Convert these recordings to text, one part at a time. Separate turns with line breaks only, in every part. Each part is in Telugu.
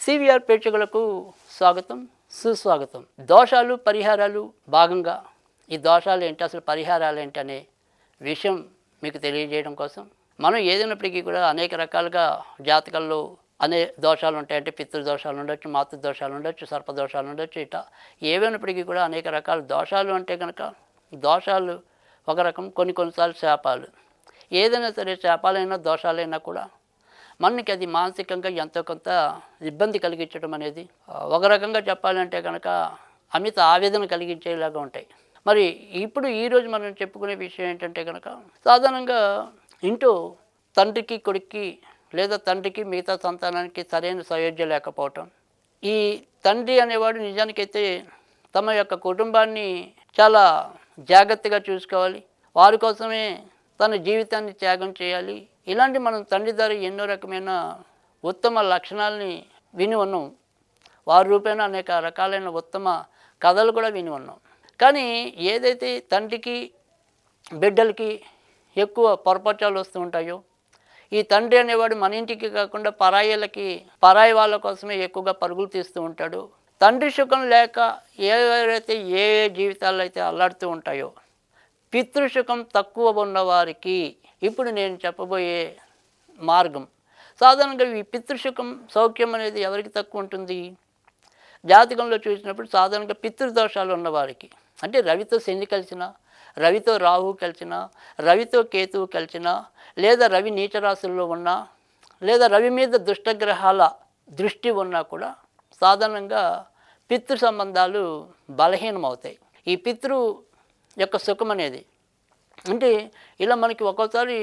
సివిఆర్ ప్రేక్షకులకు స్వాగతం, సుస్వాగతం. దోషాలు పరిహారాలు భాగంగా ఈ దోషాలు ఏంటి, అసలు పరిహారాలు ఏంటి అనే విషయం మీకు తెలియజేయడం కోసం మనం ఏదైనప్పటికీ కూడా అనేక రకాలుగా జాతకాల్లో అనే దోషాలు ఉంటాయి. అంటే పితృదోషాలు ఉండొచ్చు, మాతృదోషాలు ఉండొచ్చు, సర్పదోషాలు ఉండొచ్చు. ఇట్లా ఏవైనప్పటికీ కూడా అనేక రకాల దోషాలు అంటే కనుక దోషాలు ఒక రకం, కొన్నిసార్లు శాపాలు. ఏదైనా సరే శాపాలైనా దోషాలైనా కూడా మనకి అది మానసికంగా ఎంతో కొంత ఇబ్బంది కలిగించడం అనేది ఒక రకంగా చెప్పాలంటే కనుక అమిత ఆవేదన కలిగించేలాగా ఉంటాయి. మరి ఇప్పుడు ఈరోజు మనం చెప్పుకునే విషయం ఏంటంటే కనుక సాధారణంగా ఇంట్లో తండ్రికి కొడుక్కి లేదా తండ్రికి మిగతా సంతానానికి సరైన సయోధ్య లేకపోవటం. ఈ తండ్రి అనేవాడు నిజానికైతే తమ యొక్క కుటుంబాన్ని చాలా జాగ్రత్తగా చూసుకోవాలి, వారి కోసమే తన జీవితాన్ని త్యాగం చేయాలి. ఇలాంటి మనం తండ్రి ద్వారా ఎన్నో రకమైన ఉత్తమ లక్షణాలని విని ఉన్నాం. వారి రూపేణ అనేక రకాలైన ఉత్తమ కథలు కూడా విని ఉన్నాం. కానీ ఏదైతే తండ్రికి బిడ్డలకి ఎక్కువ పొరపచాలు వస్తూ ఉంటాయో, ఈ తండ్రి అనేవాడు మన ఇంటికి కాకుండా పరాయి వాళ్ళ కోసమే ఎక్కువగా పరుగులు తీస్తూ ఉంటాడు. తండ్రి సుఖం లేక ఎవరైతే ఏ జీవితాల్లో అయితే అల్లాడుతూ ఉంటాయో, పితృసుఖం తక్కువ ఉన్నవారికి ఇప్పుడు నేను చెప్పబోయే మార్గం. సాధారణంగా ఈ పితృసుఖం సౌఖ్యం అనేది ఎవరికి తక్కువ ఉంటుంది? జాతకంలో చూసినప్పుడు సాధారణంగా పితృదోషాలు ఉన్నవారికి, అంటే రవితో శని కలిసిన, రవితో రాహు కలిసిన, రవితో కేతువు కలిసిన, లేదా రవి నీచరాశుల్లో ఉన్నా, లేదా రవి మీద దుష్టగ్రహాల దృష్టి ఉన్నా కూడా సాధారణంగా పితృ సంబంధాలు బలహీనమవుతాయి. ఈ పితృ యొక్క సుఖం అనేది అంటే ఇలా మనకి ఒక్కోసారి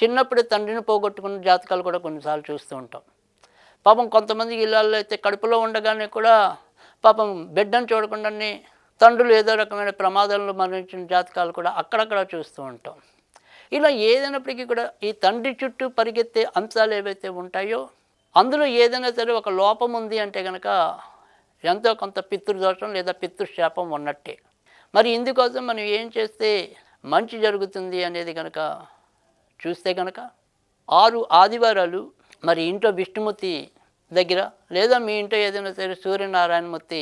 చిన్నప్పుడే తండ్రిని పోగొట్టుకున్న జాతకాలు కూడా కొన్నిసార్లు చూస్తూ ఉంటాం. పాపం కొంతమంది ఇళ్ళల్లో అయితే కడుపులో ఉండగానే కూడా పాపం బిడ్డను చూడకుండానే తండ్రులు ఏదో రకమైన ప్రమాదాలను మరణించిన జాతకాలు కూడా అక్కడక్కడ చూస్తూ ఉంటాం. ఇలా ఏదైనప్పటికీ కూడా ఈ తండ్రి చుట్టూ పరిగెత్తే అంశాలు ఏవైతే ఉంటాయో అందులో ఏదైనా సరే ఒక లోపం ఉంది అంటే కనుక ఎంతో కొంత పితృదోషం లేదా పితృశాపం ఉన్నట్టే. మరి ఇందుకోసం మనం ఏం చేస్తే మంచి జరుగుతుంది అనేది కనుక చూస్తే కనుక 6 ఆదివారాలు మరి ఇంట్లో విష్ణుమూర్తి దగ్గర లేదా మీ ఇంట్లో ఏదైనా సరే సూర్యనారాయణమూర్తి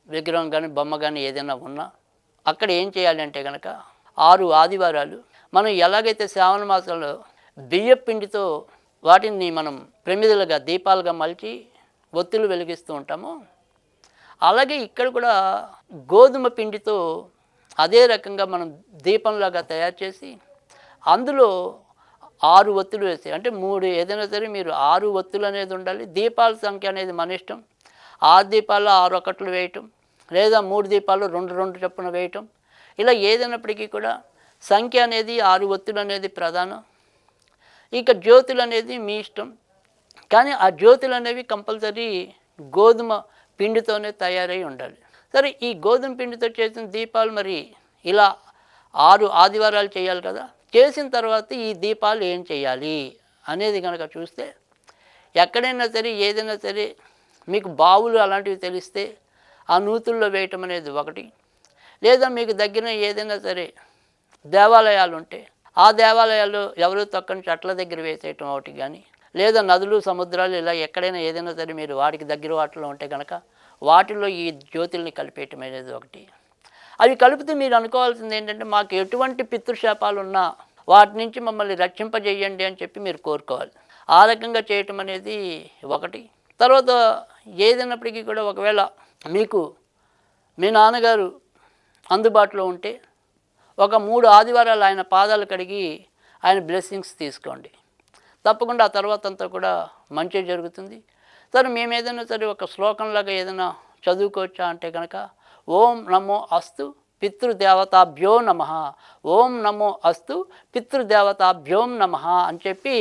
విగ్రహం కానీ బొమ్మ కానీ ఏదైనా ఉన్నా అక్కడ ఏం చేయాలి అంటే కనుక 6 ఆదివారాలు మనం ఎలాగైతే శ్రావణ మాసంలో బియ్యం పిండితో వాటిని మనం ప్రమిదలుగా దీపాలుగా మలిచి ఒత్తులు వెలిగిస్తూ ఉంటామో, అలాగే ఇక్కడ కూడా గోధుమ పిండితో అదే రకంగా మనం దీపంలాగా తయారు చేసి అందులో 6 ఒత్తులు వేసి, అంటే 3 ఏదైనా సరే మీరు 6 ఒత్తులు అనేది ఉండాలి. దీపాల సంఖ్య అనేది మన ఇష్టం. 6 దీపాల్లో 6 ఒకట్లు వేయటం, లేదా 3 దీపాలు 2 చొప్పున వేయటం. ఇలా ఏదైనప్పటికీ కూడా సంఖ్య అనేది 6 ఒత్తులు అనేది ప్రధానం. ఇక జ్యోతులు అనేది మీ ఇష్టం. కానీ ఆ జ్యోతులు అనేవి కంపల్సరీ గోధుమ పిండితోనే తయారై ఉండాలి. సరే, ఈ గోధుమ పిండితో చేసిన దీపాలు మరి ఇలా 6 ఆదివారాలు చేయాలి కదా. చేసిన తర్వాత ఈ దీపాలు ఏం చేయాలి అనేది కనుక చూస్తే, ఎక్కడైనా సరే ఏదైనా సరే మీకు బావులు అలాంటివి తెలిస్తే ఆ నూతుల్లో వేయటం అనేది ఒకటి, లేదా మీకు దగ్గర ఏదైనా సరే దేవాలయాలు ఉంటే ఆ దేవాలయాల్లో ఎవరు తొక్కని చెట్ల దగ్గర వేసేయటం ఒకటి కానీ, లేదా నదులు సముద్రాలు ఇలా ఎక్కడైనా ఏదైనా సరే మీరు వాటికి దగ్గర వాటిలో ఉంటే కనుక వాటిల్లో ఈ జ్యోతుల్ని కలిపేయటం అనేది ఒకటి. అవి కలిపితే మీరు అనుకోవాల్సింది ఏంటంటే, మాకు ఎటువంటి పితృశాపాలు ఉన్నా వాటి నుంచి మమ్మల్ని రక్షింపజేయండి అని చెప్పి మీరు కోరుకోవాలి. ఆ రకంగా చేయటం అనేది ఒకటి. తర్వాత ఏదైనప్పటికీ కూడా ఒకవేళ మీకు మీ నాన్నగారు అందుబాటులో ఉంటే ఒక 3 ఆదివారాలు ఆయన పాదాలు కడిగి ఆయన బ్లెస్సింగ్స్ తీసుకోండి. తప్పకుండా ఆ తర్వాత అంతా కూడా మంచి జరుగుతుంది. సరే, మేము ఏదైనా సరే ఒక శ్లోకంలాగా ఏదైనా చదువుకోవచ్చా అంటే కనుక, ఓం నమో అస్తు పితృదేవతాభ్యో నమః, ఓం నమో అస్తు పితృదేవతాభ్యో నమః అని చెప్పి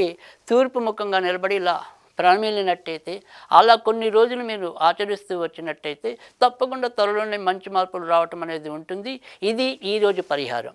తూర్పు ముఖంగా నిలబడి ఇలా ప్రణమిల్లినట్టయితే, అలా కొన్ని రోజులు మీరు ఆచరిస్తూ వచ్చినట్టయితే తప్పకుండా త్వరలోనే మంచి మార్పులు రావటం అనేది ఉంటుంది. ఇది ఈరోజు పరిహారం.